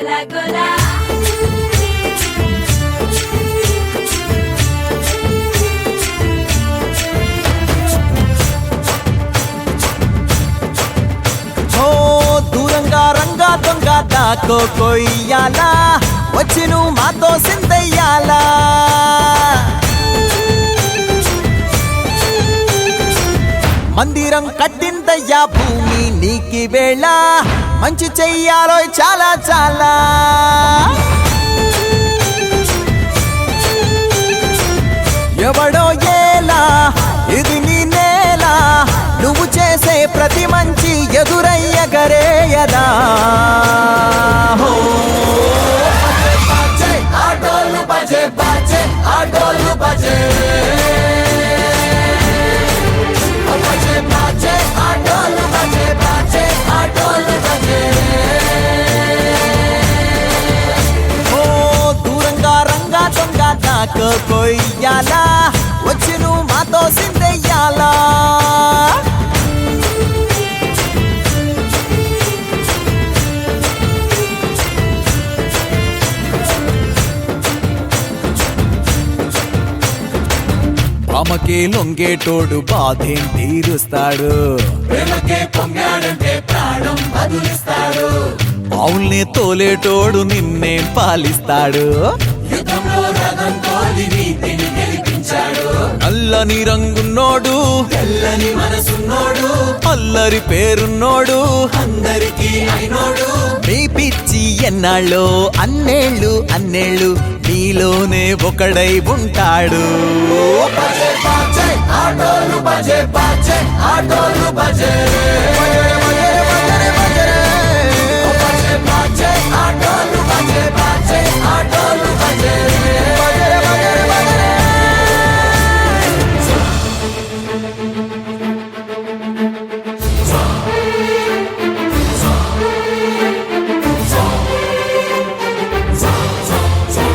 గోలా గోలా దూరంగా రంగా దొంగ దాకో కొయ్యాలా వచ్చి నువ్వు మాతో సిందయ్యాలా మందిరం కట్టిందయ్యా భూమి నీకి వేళ మంచి చెయ్యాలో చాలా చాలా ఎవడో ఏలా ఇది నీ నేల నువ్వు చేసే ప్రతి మంచి ఎదురయ్యగరేయదా ఆటోలు బజే బజే ఆటోలు బజే దూరంగా రంగా దొంగ నాకు కొయ్యాలా వచ్చి నువ్వు మాతో సిందెయ్యాలా ప్రేమకే లొంగేటోడు బాధేం తీరుస్తాడు ప్రేమకే పొంగాడంటే ప్రాణం బదులిస్తాడు అవుల్ని తోలేటోడు నిన్నేం పాలిస్తాడు యుద్ధంలో రథం తోలి నీతిని గెలిపించాడు నల్లని రంగున్నోడు తెల్లని మనసున్నోడు అల్లరి పేరున్నోడు అందరికీ అయినోడు మీ పిచ్చి ఎన్నాళ్ళో అన్నేళ్ళు అన్నేళ్ళు నీలోనే ఒకడై ఉంటాడు బజే బాజే ఆటోలు బజే బాజే ఆటోలు బజే